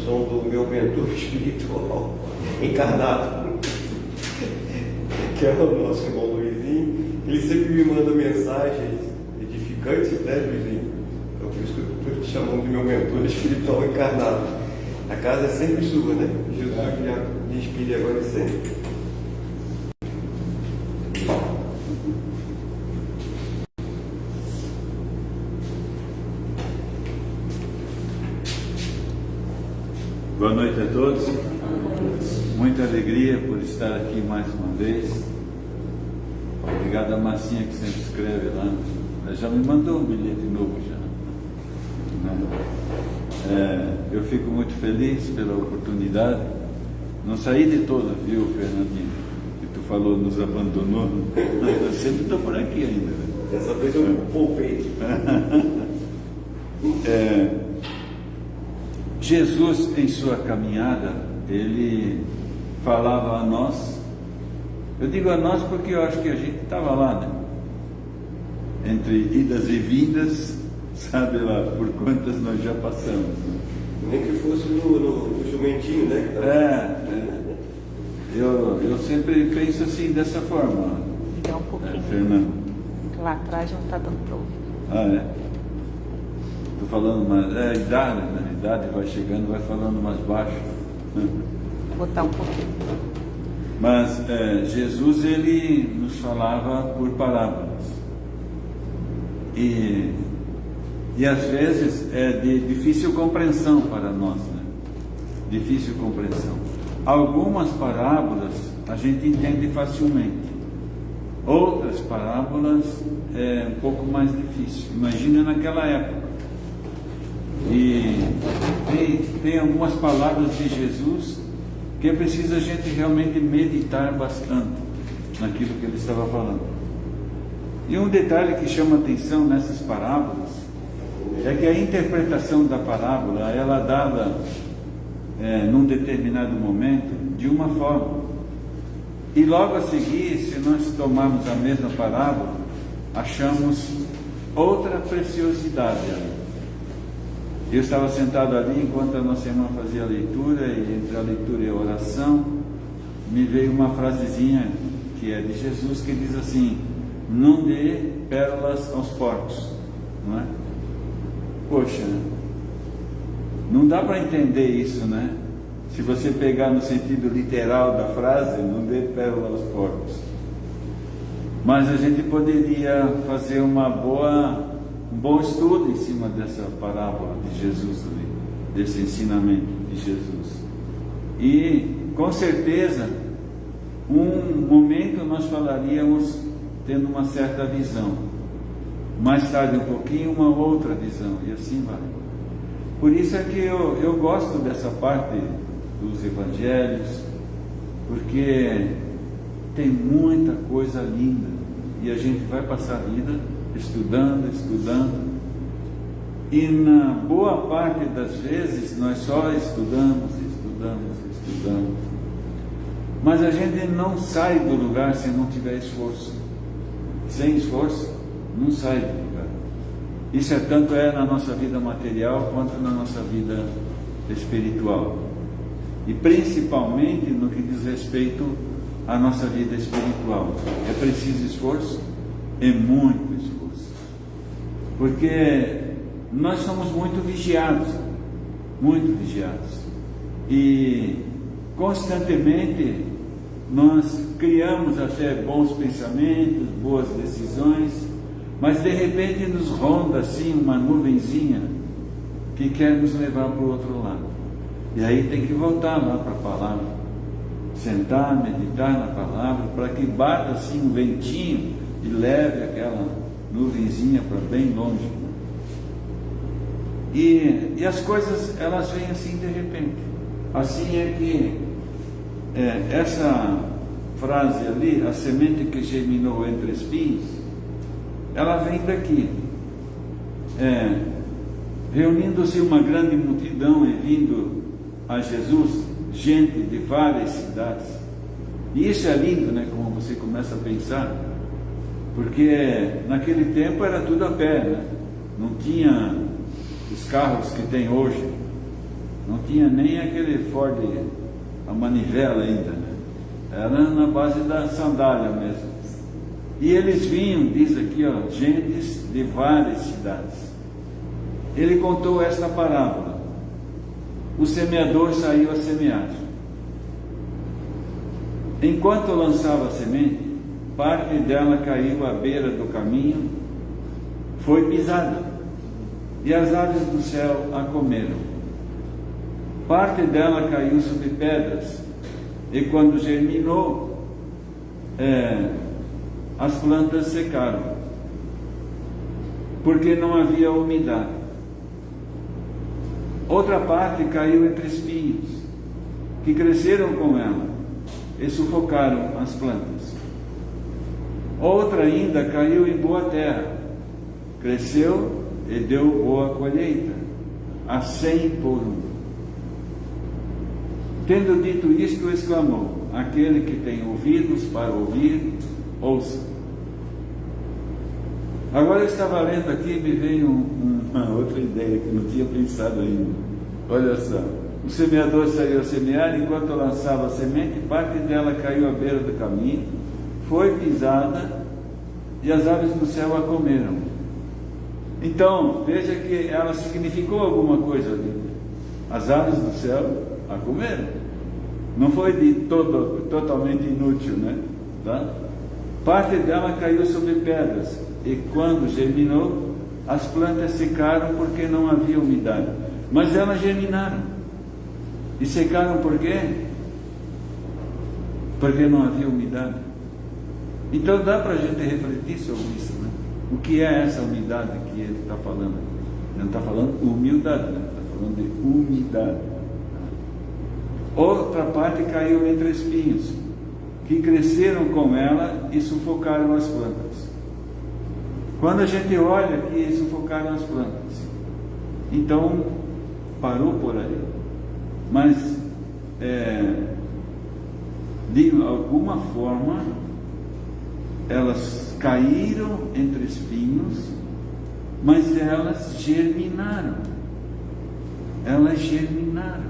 som do meu mentor espiritual encarnado, que é o nosso irmão Luizinho. Ele sempre me manda mensagens edificantes, né, Luizinho? Então por isso que eu estou te chamando de meu mentor espiritual encarnado. A casa é sempre sua, né? Jesus me inspire agora e sempre. Boa noite a todos. Muita alegria por estar aqui mais uma vez. Obrigado a Marcinha que sempre escreve lá. Ela já me mandou um bilhete novo já. Eu fico muito feliz pela oportunidade. Não saí de toda, viu, Fernandinho? Que tu falou, nos abandonou. Eu sempre estou por aqui ainda. Dessa vez eu poupei. Jesus, em sua caminhada, ele falava a nós. Eu digo a nós porque eu acho que a gente estava lá, né? Entre idas e vindas, sabe lá por quantas nós já passamos, né? Nem que fosse no jumentinho, né? Eu sempre penso assim, dessa forma. Dá um pouquinho. Fernando. Lá atrás não está dando para ouvir. Estou falando, mas a idade, né? A idade vai chegando, vai falando mais baixo. Vou botar um pouquinho. Mas Jesus, ele nos falava por parábolas. E às vezes é de difícil compreensão para nós, né? Difícil compreensão. Algumas parábolas a gente entende facilmente. Outras parábolas é um pouco mais difícil. Imagina naquela época. E tem algumas palavras de Jesus que é preciso a gente realmente meditar bastante naquilo que ele estava falando. E um detalhe que chama atenção nessas parábolas é que a interpretação da parábola ela é dada num determinado momento de uma forma, e logo a seguir, se nós tomarmos a mesma parábola, achamos outra preciosidade ali. Eu estava sentado ali enquanto a nossa irmã fazia a leitura, e entre a leitura e a oração me veio uma frasezinha que é de Jesus, que diz assim: não dê pérolas aos porcos, não é? Poxa, não dá para entender isso, né? Se você pegar no sentido literal da frase, não dê pérola aos porcos. Mas a gente poderia fazer um bom estudo em cima dessa parábola de Jesus ali, desse ensinamento de Jesus. E com certeza um momento nós falaríamos tendo uma certa visão, mais tarde um pouquinho uma outra visão, e assim vai. Por isso é que eu gosto dessa parte dos evangelhos, porque tem muita coisa linda e a gente vai passar a vida estudando, e na boa parte das vezes nós só estudamos, mas a gente não sai do lugar se não tiver esforço. Sem esforço não sai do lugar. Isso tanto na nossa vida material quanto na nossa vida espiritual, e principalmente no que diz respeito à nossa vida espiritual. É preciso esforço, muito esforço, porque nós somos muito vigiados, e constantemente nós criamos até bons pensamentos, boas decisões, mas de repente nos ronda assim uma nuvenzinha que quer nos levar para o outro lado, e aí tem que voltar lá para a palavra, sentar, meditar na palavra, para que bata assim um ventinho e leve aquela nuvenzinha para bem longe. E as coisas elas vêm assim de repente. Assim é que essa frase ali, a semente que germinou entre espinhos, ela vem daqui. Reunindo-se uma grande multidão e vindo a Jesus, gente de várias cidades. E isso é lindo, né? Como você começa a pensar, porque naquele tempo era tudo a pé, né? Não tinha os carros que tem hoje. Não tinha nem aquele Ford, a manivela ainda, né? Era na base da sandália mesmo. E eles vinham, diz aqui, ó, gentes de várias cidades. Ele contou esta parábola: o semeador saiu a semear. Enquanto lançava a semente, parte dela caiu à beira do caminho, foi pisada, e as aves do céu a comeram. Parte dela caiu sobre pedras, e quando germinou, as plantas secaram, porque não havia umidade. Outra parte caiu entre espinhos, que cresceram com ela e sufocaram as plantas. Outra ainda caiu em boa terra, cresceu e deu boa colheita, a 100 por 1. Tendo dito isto, exclamou: aquele que tem ouvidos para ouvir, ouça. Agora eu estava lendo aqui e me veio uma outra ideia que eu não tinha pensado ainda. Olha só: o semeador saiu a semear, enquanto lançava a semente, parte dela caiu à beira do caminho, foi pisada, e as aves do céu a comeram. Então, veja que ela significou alguma coisa ali. As aves do céu a comeram. Não foi totalmente inútil, né? Tá? Parte dela caiu sobre pedras, e quando germinou, as plantas secaram porque não havia umidade. Mas elas germinaram. E secaram por quê? Porque não havia umidade. Então dá para a gente refletir sobre isso, né? O que é essa umidade que ele está falando? Ele não está falando humildade, né? Está falando de umidade. Outra parte caiu entre espinhos, que cresceram com ela e sufocaram as plantas. Quando a gente olha que sufocaram as plantas, então parou por aí. Mas de alguma forma elas caíram entre espinhos, mas elas germinaram. Elas germinaram,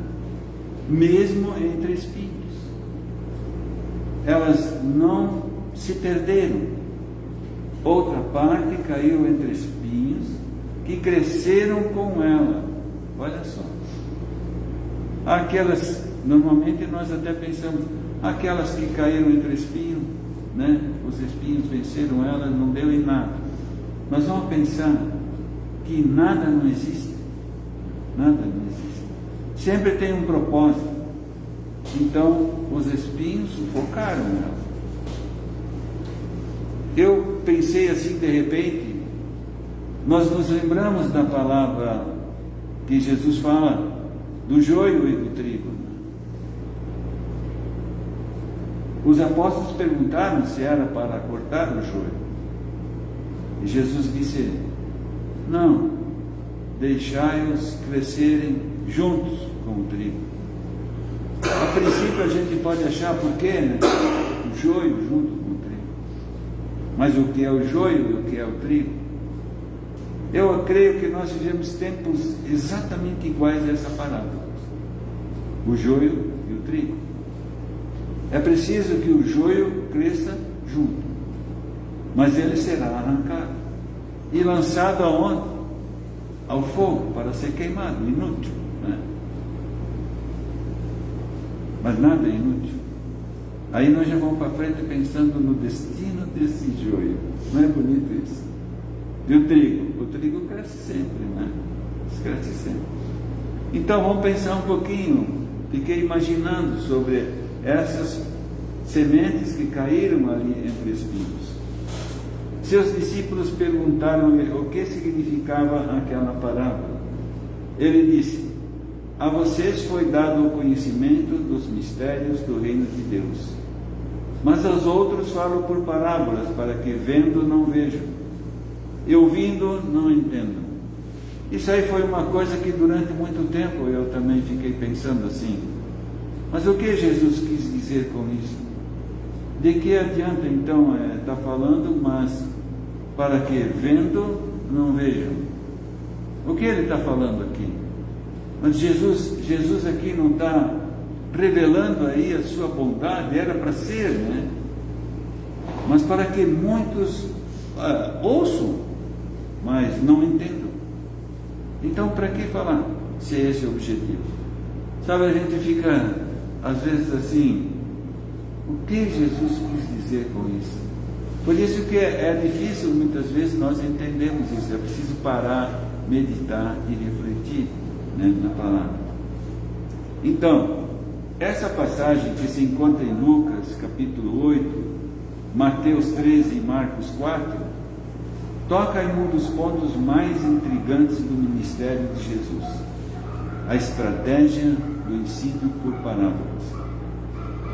mesmo entre espinhos. Elas não se perderam. Outra parte caiu entre espinhos, que cresceram com ela. Olha só. Aquelas, normalmente nós até pensamos, aquelas que caíram entre espinhos, né? Os espinhos venceram elas, não deu em nada. Mas vamos pensar que nada não existe. Nada não existe. Sempre tem um propósito. Então, os espinhos sufocaram ela. Eu pensei assim, de repente, nós nos lembramos da palavra que Jesus fala do joio e do trigo. Os apóstolos perguntaram se era para cortar o joio. E Jesus disse: não, deixai-os crescerem juntos com o trigo. A princípio a gente pode achar por quê, né? O joio junto com o trigo. Mas o que é o joio e o que é o trigo? Eu creio que nós vivemos tempos exatamente iguais a essa parábola. O joio e o trigo. É preciso que o joio cresça junto, mas ele será arrancado e lançado aonde? Ao fogo, para ser queimado, inútil, né? Mas nada é inútil. Aí nós já vamos para frente pensando no destino desse joio. Não é bonito isso? E o trigo cresce sempre, né? Cresce sempre. Então vamos pensar um pouquinho. Fiquei imaginando sobre essas sementes que caíram ali entre espinhos. Seus discípulos perguntaram-lhe o que significava aquela parábola. Ele disse: a vocês foi dado o conhecimento dos mistérios do reino de Deus, mas aos outros falo por parábolas, para que vendo não vejam, e ouvindo não entendam. Isso aí foi uma coisa que durante muito tempo eu também fiquei pensando assim. Mas o que Jesus quis dizer com isso? De que adianta então estar falando, mas para que vendo não vejam? O que ele está falando aqui? Mas Jesus aqui não está revelando aí a sua bondade, era para ser, né? Mas para que muitos ouçam, mas não entendam. Então, para que falar, se é esse o objetivo? Sabe, a gente fica, às vezes, assim, o que Jesus quis dizer com isso? Por isso que é difícil, muitas vezes, nós entendemos isso. É preciso parar, meditar e refletir, né, na palavra. Então, essa passagem que se encontra em Lucas, capítulo 8, Mateus 13 e Marcos 4, toca em um dos pontos mais intrigantes do ministério de Jesus: a estratégia do ensino por parábolas.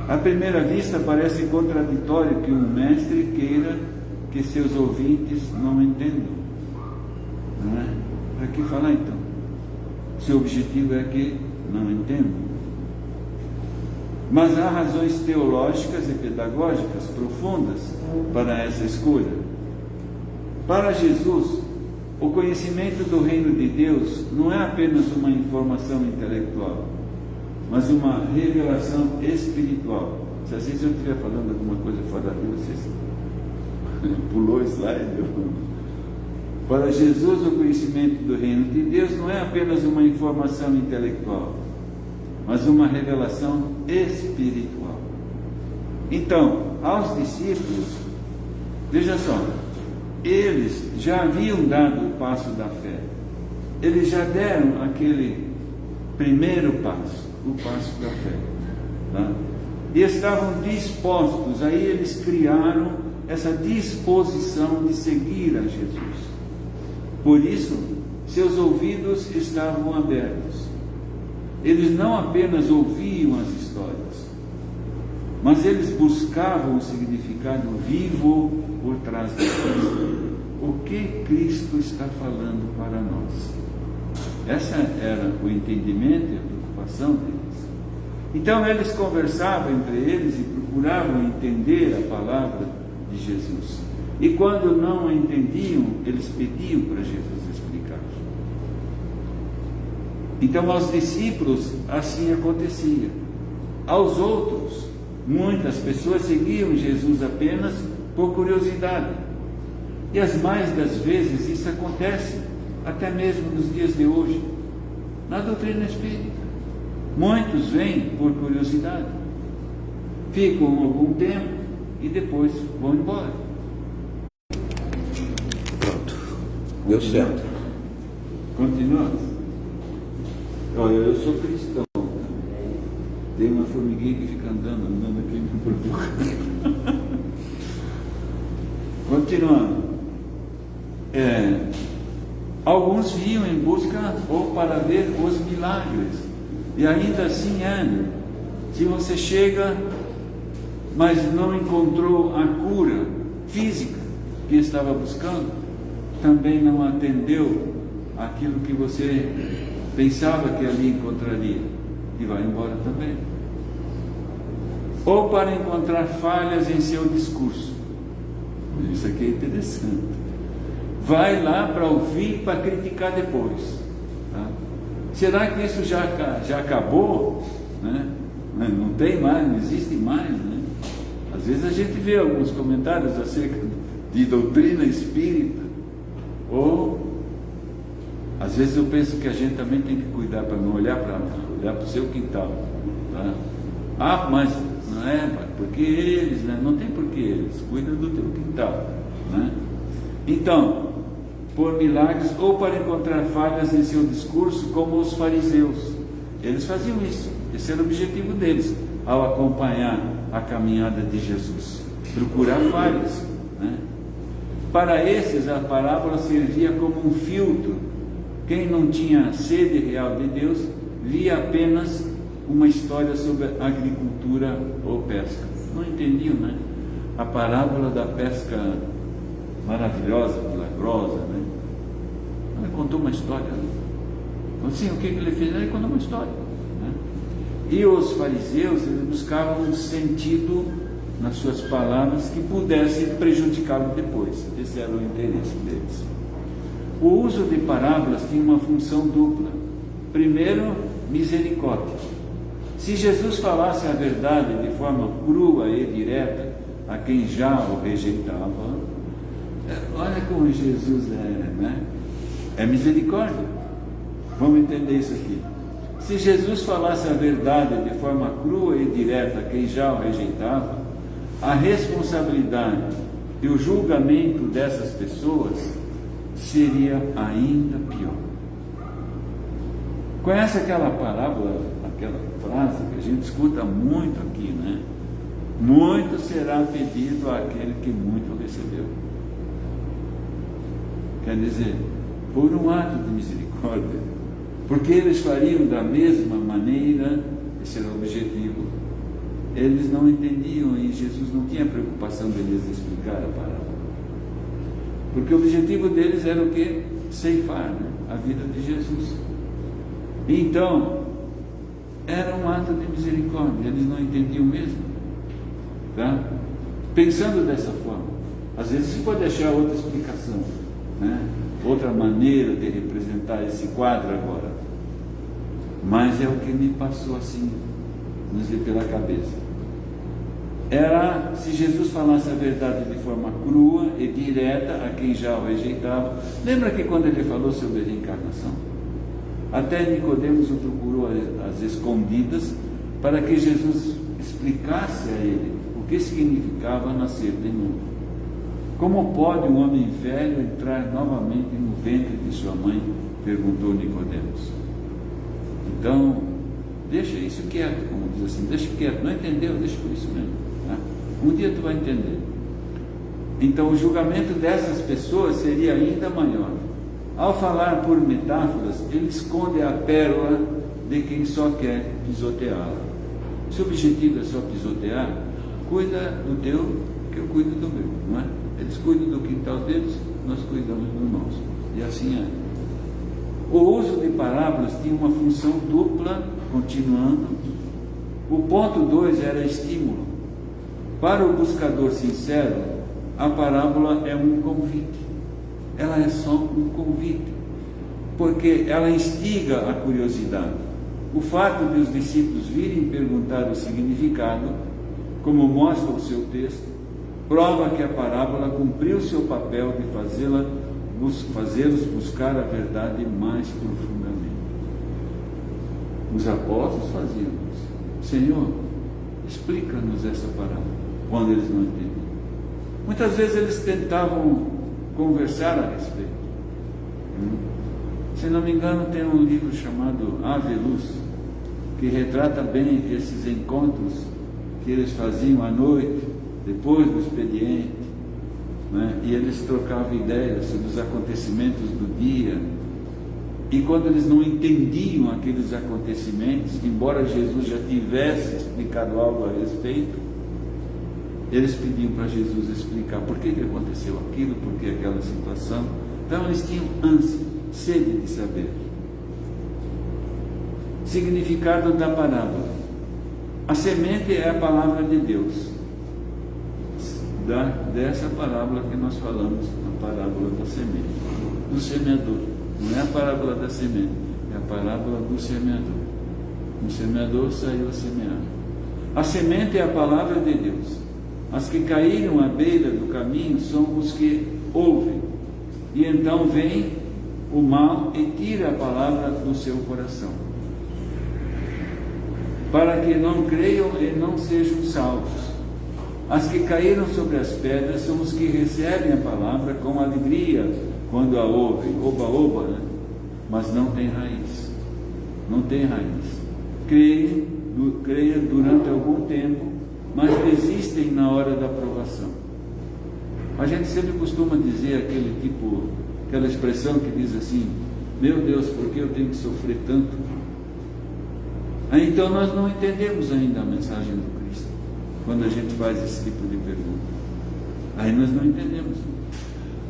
À primeira vista parece contraditório que um mestre queira que seus ouvintes não entendam, não é? Para que falar então? Seu objetivo é que não entendam. Mas há razões teológicas e pedagógicas profundas para essa escolha. Para Jesus, o conhecimento do reino de Deus não é apenas uma informação intelectual, mas uma revelação espiritual. Se às vezes eu estiver falando alguma coisa fora de vocês, pulou o slide. Para Jesus, o conhecimento do reino de Deus não é apenas uma informação intelectual, mas uma revelação espiritual. Então, aos discípulos, veja só, eles já haviam dado o passo da fé, eles já deram aquele primeiro passo, o passo da fé, tá? E estavam dispostos, aí eles criaram essa disposição de seguir a Jesus. Por isso, seus ouvidos estavam abertos. Eles não apenas ouviam as histórias, mas eles buscavam o significado vivo por trás delas. O que Cristo está falando para nós? Essa era o entendimento e a preocupação deles. Então eles conversavam entre eles e procuravam entender a palavra de Jesus. E quando não a entendiam, eles pediam para Jesus explicar. Então aos discípulos assim acontecia. Aos outros, muitas pessoas seguiam Jesus apenas por curiosidade. E as mais das vezes isso acontece até mesmo nos dias de hoje, na doutrina espírita. Muitos vêm por curiosidade, ficam algum tempo e depois vão embora. Pronto, deu certo. Continuamos. Olha, eu sou cristão. Tem uma formiguinha que fica andando aqui me provocando. Continuando. Alguns vinham em busca ou para ver os milagres. E ainda assim, se você chega, mas não encontrou a cura física que estava buscando, também não atendeu aquilo que você pensava que ali encontraria, e vai embora também. Ou para encontrar falhas em seu discurso. Isso aqui é interessante. Vai lá para ouvir, para criticar depois. Tá? Será que isso já acabou? Né? Não tem mais, não existe mais, né? Às vezes a gente vê alguns comentários acerca de doutrina espírita, ou às vezes eu penso que a gente também tem que cuidar para não olhar para o seu quintal, tá? Mas não é, porque eles, né? Não tem porquê eles, cuida do teu quintal, né? Então, por milagres ou para encontrar falhas em seu discurso, como os fariseus, eles faziam isso. Esse era o objetivo deles ao acompanhar a caminhada de Jesus, procurar falhas, né? Para esses a parábola servia como um filtro. Quem não tinha sede real de Deus via apenas uma história sobre agricultura ou pesca. Não entendiam, né? A parábola da pesca maravilhosa, milagrosa, né? Ele contou uma história. Assim, o que ele fez? Ele contou uma história, né? E os fariseus, eles buscavam um sentido nas suas palavras que pudesse prejudicá-lo depois. Esse era o interesse deles. O uso de parábolas tinha uma função dupla. Primeiro, misericórdia. Se Jesus falasse a verdade de forma crua e direta a quem já o rejeitava, olha como Jesus é, né? É misericórdia. Vamos entender isso aqui. Se Jesus falasse a verdade de forma crua e direta a quem já o rejeitava, a responsabilidade e o julgamento dessas pessoas seria ainda pior. Conhece aquela parábola, aquela frase que a gente escuta muito aqui, né? Muito será pedido àquele que muito recebeu. Quer dizer, por um ato de misericórdia, porque eles fariam da mesma maneira, esse era o objetivo. Eles não entendiam e Jesus não tinha preocupação de lhes explicar a parábola. Porque o objetivo deles era o quê? Ceifar, né? A vida de Jesus. Então, era um ato de misericórdia, eles não entendiam mesmo. Tá? Pensando dessa forma, às vezes se pode achar outra explicação, né? Outra maneira de representar esse quadro agora, mas é o que me passou assim, nos veio pela cabeça. Era, se Jesus falasse a verdade de forma crua e direta a quem já o rejeitava. Lembra que quando ele falou sobre a reencarnação, até Nicodemos o procurou às escondidas para que Jesus explicasse a ele o que significava nascer de novo. Como pode um homem velho entrar novamente no ventre de sua mãe? Perguntou Nicodemos. Então, deixa isso quieto, como diz assim, deixa quieto, não entendeu, deixa por isso mesmo. Tá? Um dia tu vai entender. Então o julgamento dessas pessoas seria ainda maior. Ao falar por metáforas, ele esconde a pérola de quem só quer pisoteá-la. Se o objetivo é só pisotear, cuida do teu, que eu cuido do meu, não é? Eles cuidam do quintal deles, nós cuidamos do nosso. E assim é. O uso de parábolas tinha uma função dupla, continuando. O ponto 2 era estímulo. Para o buscador sincero, a parábola é um convite. Ela é só um convite, porque ela instiga a curiosidade. O fato de os discípulos virem perguntar o significado, como mostra o seu texto, prova que a parábola cumpriu seu papel de fazê-los buscar a verdade mais profundamente. Os apóstolos faziam isso. Senhor, explica-nos essa parábola, quando eles não entendiam. Muitas vezes eles tentavam conversar a respeito. Se não me engano, tem um livro chamado Ave Luz, que retrata bem esses encontros que eles faziam à noite, depois do expediente, né? E eles trocavam ideias sobre os acontecimentos do dia. E quando eles não entendiam aqueles acontecimentos, embora Jesus já tivesse explicado algo a respeito, eles pediam para Jesus explicar por que aconteceu aquilo, por que aquela situação. Então eles tinham ânsia, sede de saber. Significado da parábola. A semente é a palavra de Deus. Dessa parábola que nós falamos, a parábola da semente, do semeador. Não é a parábola da semente, é a parábola do semeador. O semeador saiu a semear. A semente é a palavra de Deus. As que caíram à beira do caminho são os que ouvem, e então vem o mal e tira a palavra do seu coração, para que não creiam e não sejam salvos. As que caíram sobre as pedras são os que recebem a palavra com alegria quando a ouvem, oba, né? Mas não tem raiz, não tem raiz. Creia durante algum tempo, mas desistem na hora da provação. A gente sempre costuma dizer aquela expressão que diz assim: meu Deus, por que eu tenho que sofrer tanto? Então nós não entendemos ainda a mensagem do Cristo, quando a gente faz esse tipo de pergunta. Aí nós não entendemos.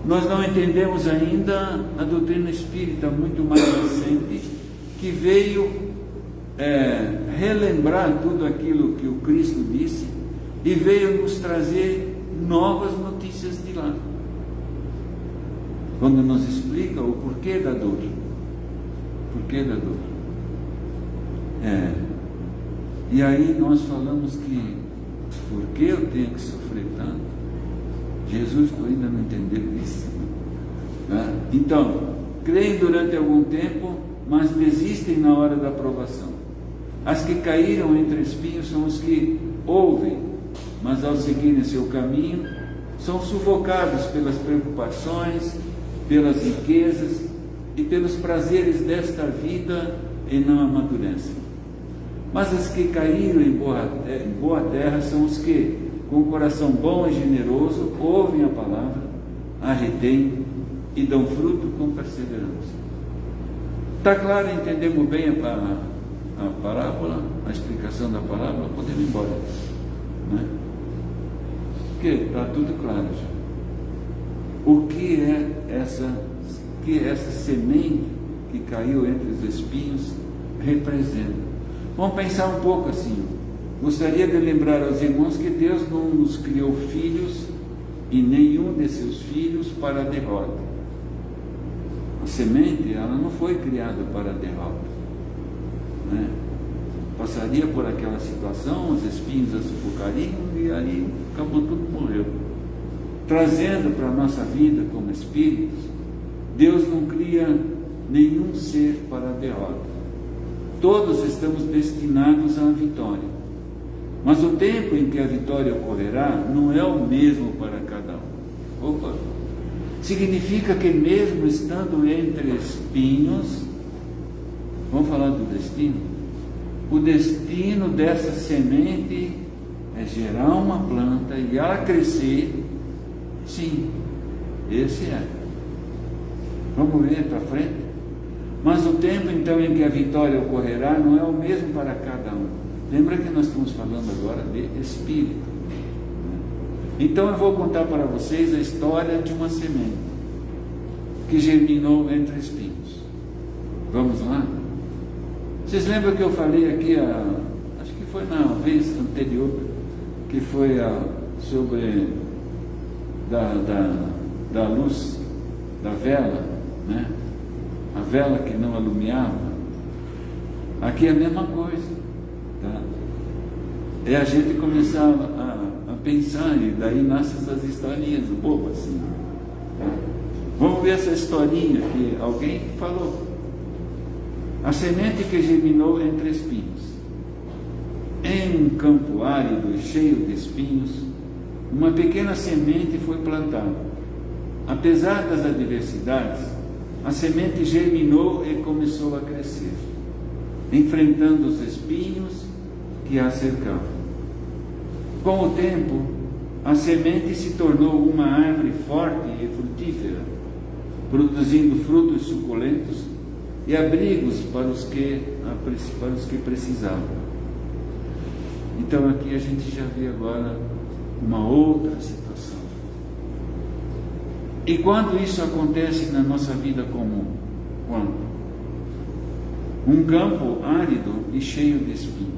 Nós não entendemos ainda a doutrina espírita, muito mais recente, que veio relembrar tudo aquilo que o Cristo disse e veio nos trazer novas notícias de lá, quando nos explica o porquê da dor. E aí nós falamos que, por que eu tenho que sofrer tanto? Jesus, tu ainda não entendeu isso? Né? Então, creem durante algum tempo, mas desistem na hora da provação. As que caíram entre espinhos são os que ouvem, mas ao seguirem seu caminho, são sufocados pelas preocupações, pelas riquezas e pelos prazeres desta vida e não amadurecem. Mas as que caíram em boa terra são os que, com o coração bom e generoso, ouvem a palavra, a retêm e dão fruto com perseverança. Está claro? Entendemos bem a parábola, a explicação da parábola? Podemos ir embora, né? Porque está tudo claro já. O que é essa semente que caiu entre os espinhos representa? Vamos pensar um pouco assim. Gostaria de lembrar aos irmãos que Deus não nos criou filhos e nenhum de seus filhos para a derrota. A semente, ela não foi criada para a derrota, né? Passaria por aquela situação, os espinhos a sufocariam e aí acabou tudo, morreu. Trazendo para a nossa vida como espíritos, Deus não cria nenhum ser para a derrota. Todos estamos destinados à vitória, mas o tempo em que a vitória ocorrerá não é o mesmo para cada um. Significa que mesmo estando entre espinhos, vamos falar do destino? O destino dessa semente é gerar uma planta e ela crescer. Sim, esse é. Vamos ver para frente? Mas o tempo então em que a vitória ocorrerá não é o mesmo para cada um. Lembra que nós estamos falando agora de espírito. Então eu vou contar para vocês a história de uma semente que germinou entre espinhos. Vamos lá? Vocês lembram que eu falei aqui, acho que foi na vez anterior, que foi sobre da luz, da vela, né? A vela que não alumiava. Aqui é a mesma coisa, tá? É a gente começar a pensar, e daí nascem essas historinhas bobas assim, tá? Vamos ver essa historinha que alguém falou. A semente que germinou entre espinhos. Em um campo árido e cheio de espinhos, uma pequena semente foi plantada. Apesar das adversidades, a semente germinou e começou a crescer, enfrentando os espinhos que a cercavam. Com o tempo, a semente se tornou uma árvore forte e frutífera, produzindo frutos suculentos e abrigos para os que precisavam. Então aqui a gente já vê agora uma outra situação. E quando isso acontece na nossa vida comum? Quando? Um campo árido e cheio de espinhos.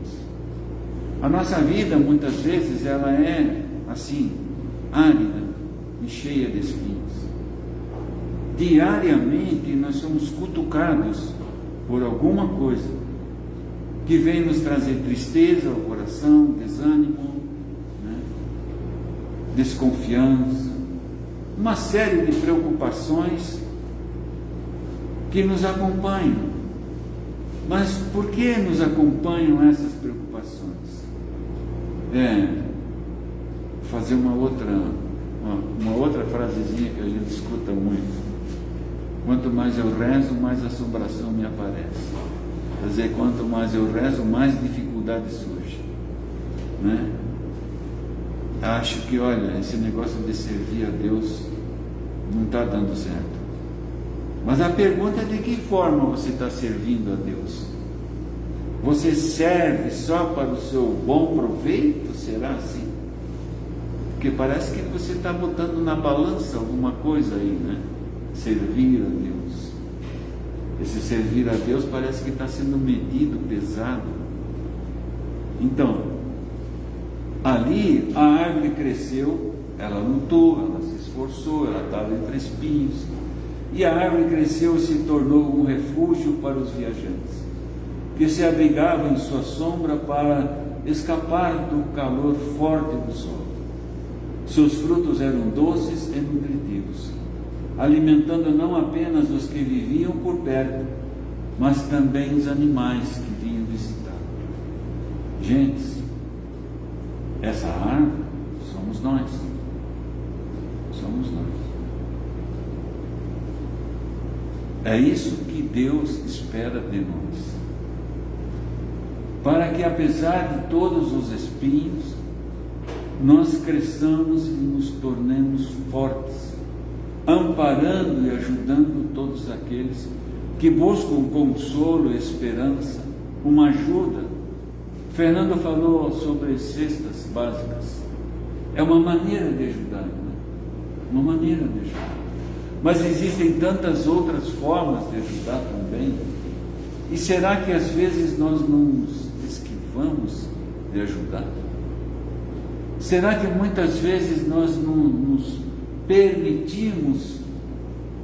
A nossa vida, muitas vezes, ela é assim, árida e cheia de espinhos. Diariamente nós somos cutucados por alguma coisa que vem nos trazer tristeza ao coração, desânimo, né? Desconfiança, uma série de preocupações que nos acompanham. Mas por que nos acompanham essas preocupações? Fazer uma outra frasezinha que a gente escuta muito. Quanto mais eu rezo, mais assombração me aparece. Quer dizer, quanto mais eu rezo, mais dificuldade surge, né? Acho que, olha, esse negócio de servir a Deus não está dando certo. Mas a pergunta é: de que forma você está servindo a Deus? Você serve só para o seu bom proveito? Será assim? Porque parece que você está botando na balança alguma coisa aí, né? Servir a Deus. Esse servir a Deus parece que está sendo medido, pesado. Então, ali a árvore cresceu, ela lutou, ela se esforçou, ela estava entre espinhos, e a árvore cresceu e se tornou um refúgio para os viajantes. que se abrigavam em sua sombra para escapar do calor forte do sol. Seus frutos eram doces e nutritivos, alimentando não apenas os que viviam por perto, mas também os animais que vinham visitar. Gente, essa árvore somos nós. Somos nós. É isso que Deus espera de nós. Para que, apesar de todos os espinhos, nós cresçamos e nos tornemos fortes, amparando e ajudando todos aqueles que buscam consolo e esperança, uma ajuda. Fernando falou sobre cestas básicas. É uma maneira de ajudar, né? Uma maneira de ajudar. Mas existem tantas outras formas de ajudar também. E será que às vezes nós não nos esquivamos de ajudar? Será que muitas vezes nós não nos permitimos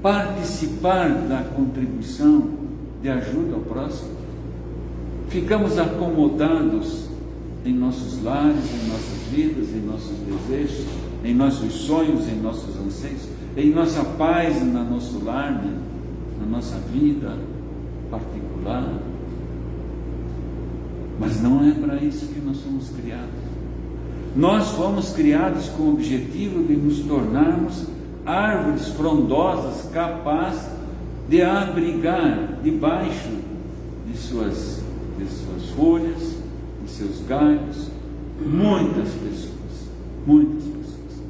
participar da contribuição de ajuda ao próximo? Ficamos acomodados em nossos lares, em nossas vidas, em nossos desejos, em nossos sonhos, em nossos anseios, em nossa paz, no nosso lar, na nossa vida particular. Mas não é para isso que nós somos criados. Nós fomos criados com o objetivo de nos tornarmos árvores frondosas, capazes de abrigar debaixo de suas folhas, de seus galhos, muitas pessoas, muitas pessoas.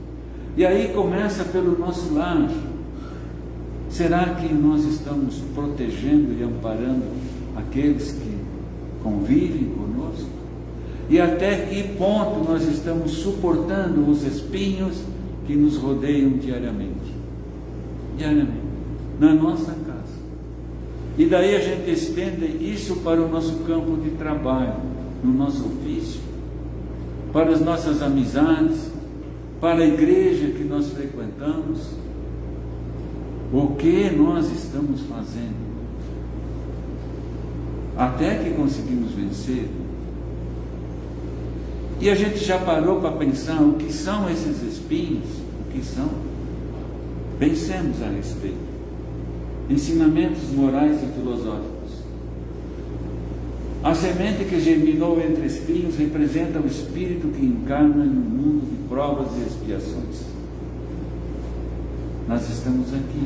E aí começa pelo nosso lar. Será que nós estamos protegendo e amparando aqueles que convivem conosco? E até que ponto nós estamos suportando os espinhos que nos rodeiam diariamente? Diariamente, na nossa casa. E daí a gente estende isso para o nosso campo de trabalho, no nosso ofício, para as nossas amizades, para a igreja que nós frequentamos. O que nós estamos fazendo? Até que conseguimos vencer. E a gente já parou para pensar o que são esses espinhos? O que são? Pensemos a respeito. Ensinamentos morais e filosóficos. A semente que germinou entre espinhos representa o espírito que encarna no mundo de provas e expiações. Nós estamos aqui.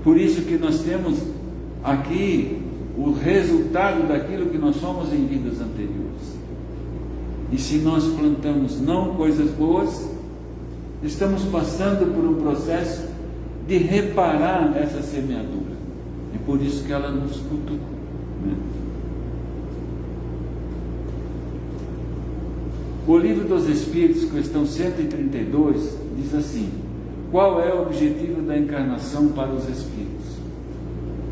Por isso que nós temos aqui o resultado daquilo que nós somos em vidas anteriores. E se nós plantamos não coisas boas, estamos passando por um processo de reparar essa semeadura. E por isso que ela nos cutuca, né? O Livro dos Espíritos, questão 132, diz assim: qual é o objetivo da encarnação para os espíritos?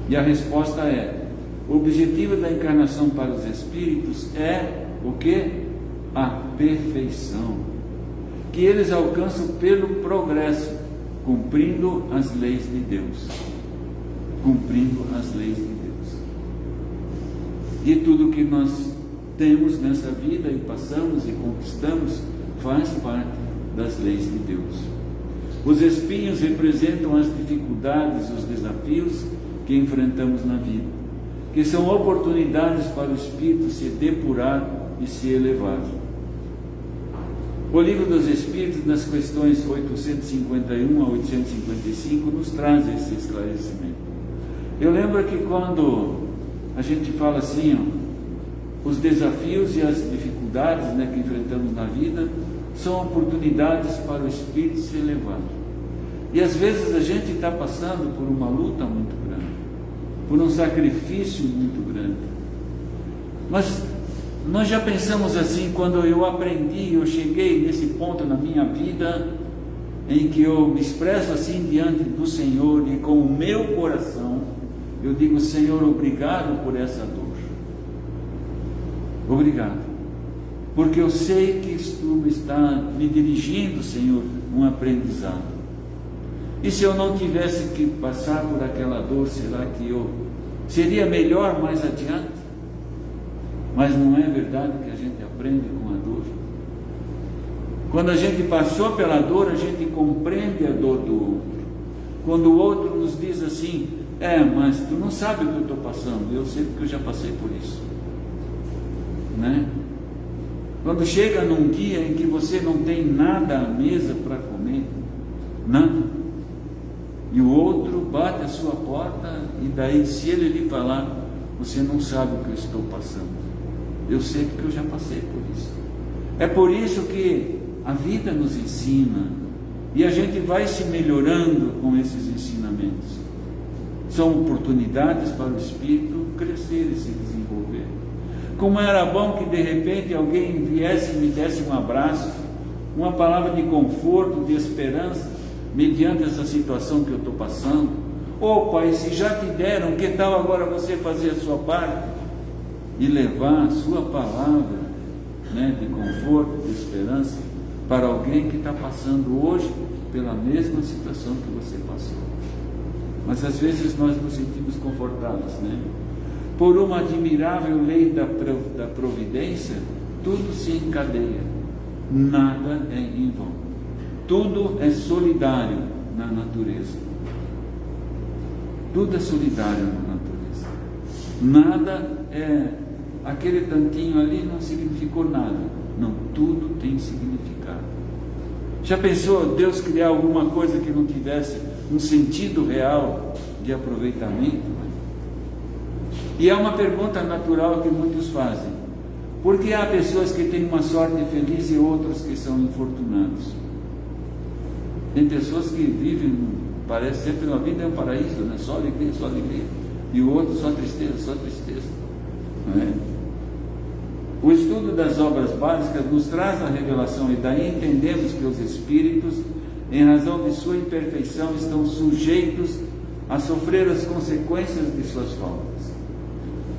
E a resposta é: o objetivo da encarnação para os espíritos é o quê? A perfeição, que eles alcançam pelo progresso, cumprindo as leis de Deus. Cumprindo as leis de Deus. E tudo que nós temos nessa vida e passamos e conquistamos faz parte das leis de Deus. Os espinhos representam as dificuldades, os desafios que enfrentamos na vida, que são oportunidades para o espírito se depurar e se elevar. O Livro dos Espíritos, nas questões 851 a 855, nos traz esse esclarecimento. Eu lembro que quando a gente fala assim, os desafios e as dificuldades, né, que enfrentamos na vida são oportunidades para o espírito se elevar. E às vezes a gente está passando por uma luta muito grande, por um sacrifício muito grande. Mas nós já pensamos assim, quando eu aprendi, eu cheguei nesse ponto na minha vida em que eu me expresso assim diante do Senhor e com o meu coração eu digo: Senhor, obrigado por essa dor. Obrigado, porque eu sei que Tu está me dirigindo, Senhor, um aprendizado. E se eu não tivesse que passar por aquela dor, será que eu seria melhor mais adiante? Mas não é verdade que a gente aprende com a dor? Quando a gente passou pela dor, a gente compreende a dor do outro. Quando o outro nos diz assim: mas tu não sabe o que eu estou passando. Eu sei porque eu já passei por isso, né? Quando chega num dia em que você não tem nada à mesa para comer, nada, e o outro bate a sua porta, e daí, se ele lhe falar: você não sabe o que eu estou passando. Eu sei porque eu já passei por isso. É por isso que a vida nos ensina, e a gente vai se melhorando com esses ensinamentos. São oportunidades para o espírito crescer e se desenvolver. Como era bom que de repente alguém viesse e me desse um abraço, uma palavra de conforto, de esperança, mediante essa situação que eu estou passando. Pai, se já te deram, que tal agora você fazer a sua parte e levar a sua palavra, né, de conforto, de esperança, para alguém que está passando hoje pela mesma situação que você passou. Mas às vezes nós nos sentimos confortáveis, né? Por uma admirável lei da providência, tudo se encadeia, nada é em vão, tudo é solidário na natureza, tudo é solidário na natureza, nada é aquele tantinho ali não significou nada, não, tudo tem significado. Já pensou Deus criar alguma coisa que não tivesse um sentido real de aproveitamento? E é uma pergunta natural que muitos fazem: por que há pessoas que têm uma sorte feliz e outros que são infortunados? Tem pessoas que vivem, parece sempre a vida é um paraíso, né? Só alegria, e o outro só tristeza, não é? O estudo das obras básicas nos traz a revelação, e daí entendemos que os espíritos, em razão de sua imperfeição, estão sujeitos a sofrer as consequências de suas faltas.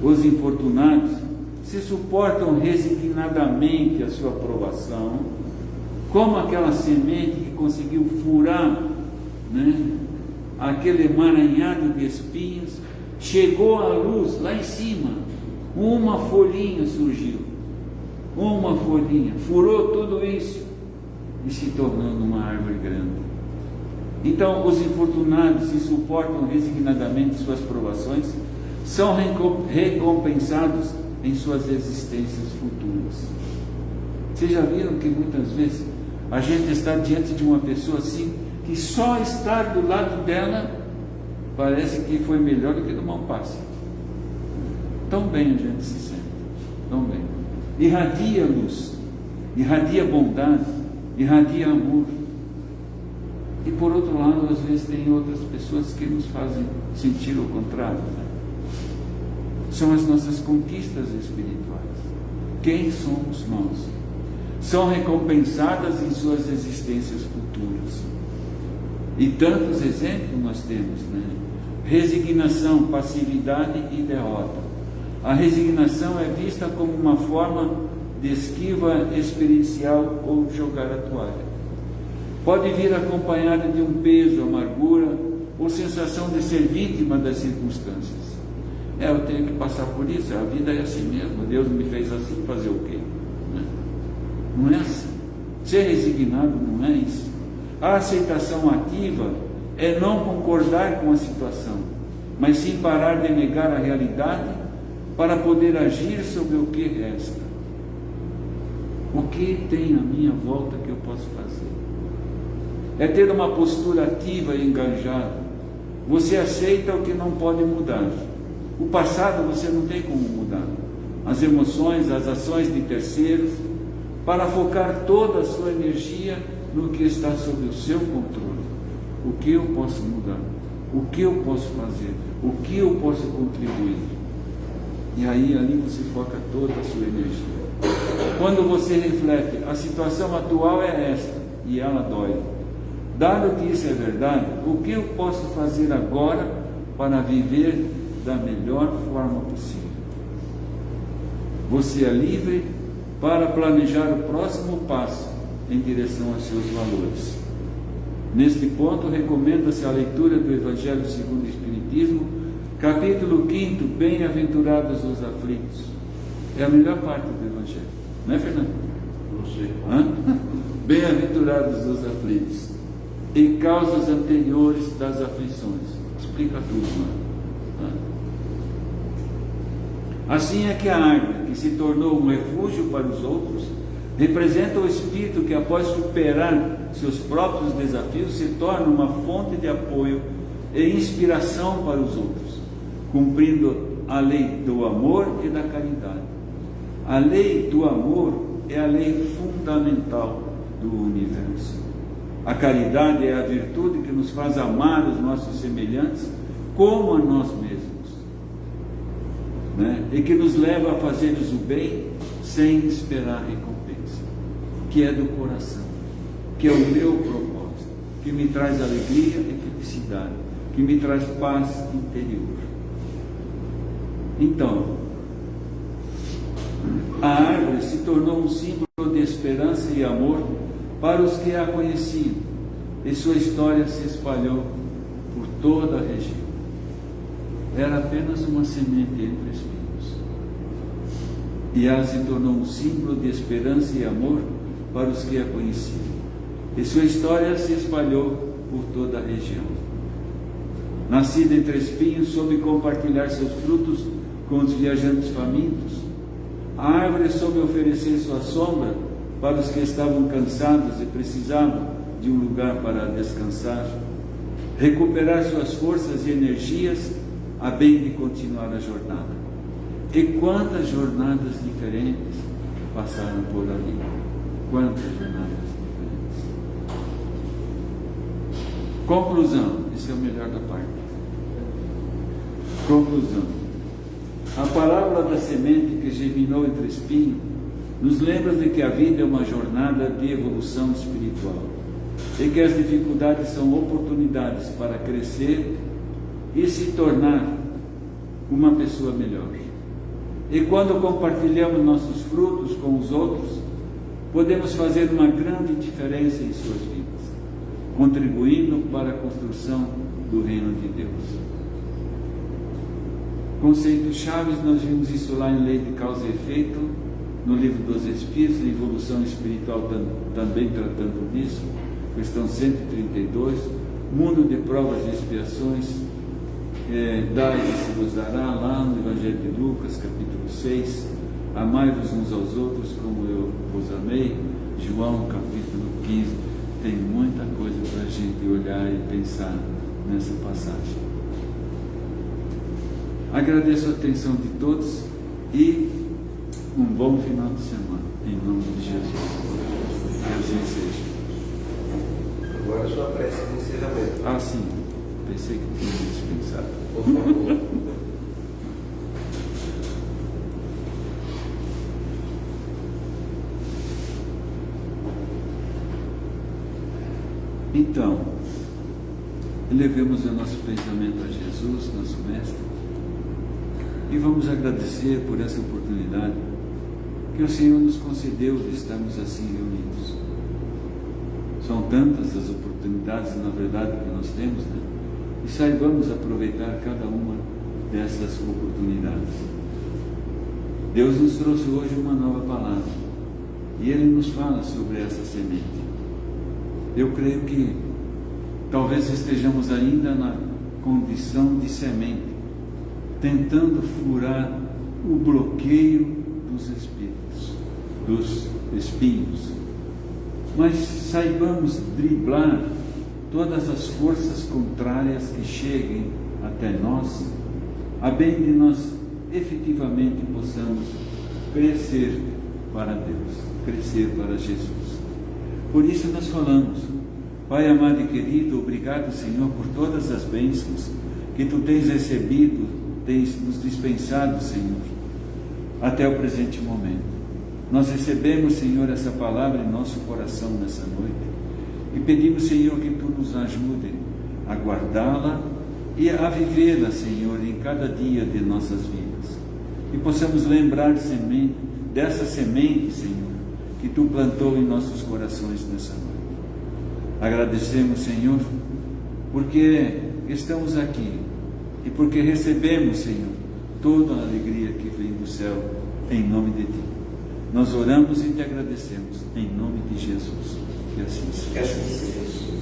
Os infortunados se suportam resignadamente a sua provação, como aquela semente que conseguiu furar, né, aquele emaranhado de espinhos, chegou à luz lá em cima, uma folhinha surgiu, uma folhinha, furou tudo isso e se tornando uma árvore grande. Então, os infortunados se suportam resignadamente suas provações, são recompensados em suas existências futuras. Vocês já viram que muitas vezes a gente está diante de uma pessoa assim, que só estar do lado dela parece que foi melhor do que tomar um passe. Tão bem a gente se sente, tão bem. Irradia luz, irradia bondade, irradia amor. E por outro lado, às vezes tem outras pessoas que nos fazem sentir o contrário, né? São as nossas conquistas espirituais. Quem somos nós? São recompensadas em suas existências futuras. E tantos exemplos nós temos, né? Resignação, passividade e derrota. A resignação é vista como uma forma de esquiva experiencial ou jogar a toalha. Pode vir acompanhada de um peso, amargura ou sensação de ser vítima das circunstâncias. Eu tenho que passar por isso, a vida é assim mesmo, Deus me fez assim, fazer o quê? Não é assim. Ser resignado não é isso. A aceitação ativa é não concordar com a situação, mas sim parar de negar a realidade para poder agir sobre o que resta. O que tem à minha volta que eu posso fazer? É ter uma postura ativa e engajada. Você aceita o que não pode mudar. O passado você não tem como mudar. As emoções, as ações de terceiros, para focar toda a sua energia no que está sob o seu controle. O que eu posso mudar? O que eu posso fazer? O que eu posso contribuir? E aí ali você foca toda a sua energia. Quando você reflete, a situação atual é esta, e ela dói. Dado que isso é verdade, o que eu posso fazer agora para viver da melhor forma possível? Você é livre para planejar o próximo passo em direção aos seus valores. Neste ponto, recomenda-se a leitura do Evangelho segundo o Espiritismo, capítulo 5, Bem-aventurados os aflitos, É a melhor parte do Evangelho. Não é, Fernando? Não sei. Bem-aventurados os aflitos, em causas anteriores das aflições. Explica tudo, mano. Assim é que a árvore, que se tornou um refúgio para os outros, representa o espírito que, após superar seus próprios desafios, se torna uma fonte de apoio e inspiração para os outros, cumprindo a lei do amor e da caridade. A lei do amor é a lei fundamental do universo. A caridade é a virtude que nos faz amar os nossos semelhantes como a nós mesmos, né? E que nos leva a fazer-lhes o bem sem esperar recompensa, que é do coração, que é o meu propósito, que me traz alegria e felicidade, que me traz paz interior. Então, a árvore se tornou um símbolo de esperança e amor para os que a conheciam, e sua história se espalhou por toda a região. Era apenas uma semente entre espinhos, e ela se tornou um símbolo de esperança e amor para os que a conheciam, e sua história se espalhou por toda a região. Nascida entre espinhos, soube compartilhar seus frutos com os viajantes famintos. A árvore soube oferecer sua sombra para os que estavam cansados e precisavam de um lugar para descansar, recuperar suas forças e energias a bem de continuar a jornada. E quantas jornadas diferentes passaram por ali! Quantas jornadas diferentes! Conclusão, esse é o melhor da parte. Conclusão. A parábola da semente que germinou entre espinhos nos lembra de que a vida é uma jornada de evolução espiritual e que as dificuldades são oportunidades para crescer e se tornar uma pessoa melhor. E quando compartilhamos nossos frutos com os outros, podemos fazer uma grande diferença em suas vidas, contribuindo para a construção do reino de Deus. Conceitos chaves, nós vimos isso lá em Lei de Causa e Efeito, no Livro dos Espíritos, Evolução Espiritual também tratando disso, questão 132, mundo de provas e expiações, dai e se vos dará, lá no Evangelho de Lucas, capítulo 6, amai-vos uns aos outros como eu vos amei, João, capítulo 15, tem muita coisa para a gente olhar e pensar nessa passagem. Agradeço a atenção de todos e um bom final de semana, em nome de Jesus. Que assim seja. Agora a sua prece de encerramento. Ah, sim. Pensei que tinha dispensado. Por favor. Então, elevemos o nosso pensamento a Jesus, nosso Mestre, e vamos agradecer por essa oportunidade que o Senhor nos concedeu de estarmos assim reunidos. São tantas as oportunidades, na verdade, que nós temos, né? E saibamos aproveitar cada uma dessas oportunidades. Deus nos trouxe hoje uma nova palavra e Ele nos fala sobre essa semente. Eu creio que talvez estejamos ainda na condição de semente, tentando furar o bloqueio dos espíritos, dos espinhos. Mas saibamos driblar todas as forças contrárias que cheguem até nós, a bem de nós efetivamente possamos crescer para Deus, crescer para Jesus. Por isso nós falamos: Pai amado e querido, obrigado, Senhor, por todas as bênçãos que Tu tens recebido, tens nos dispensado, Senhor, até o presente momento. Nós recebemos, Senhor, essa palavra em nosso coração nessa noite e pedimos, Senhor, que Tu nos ajude a guardá-la e a vivê-la, Senhor, em cada dia de nossas vidas, e possamos lembrar dessa semente, Senhor, que Tu plantou em nossos corações nessa noite. Agradecemos, Senhor, porque estamos aqui e porque recebemos, Senhor, toda a alegria que vem do céu em nome de Ti. Nós oramos e te agradecemos, em nome de Jesus. Que assim seja. Que assim seja.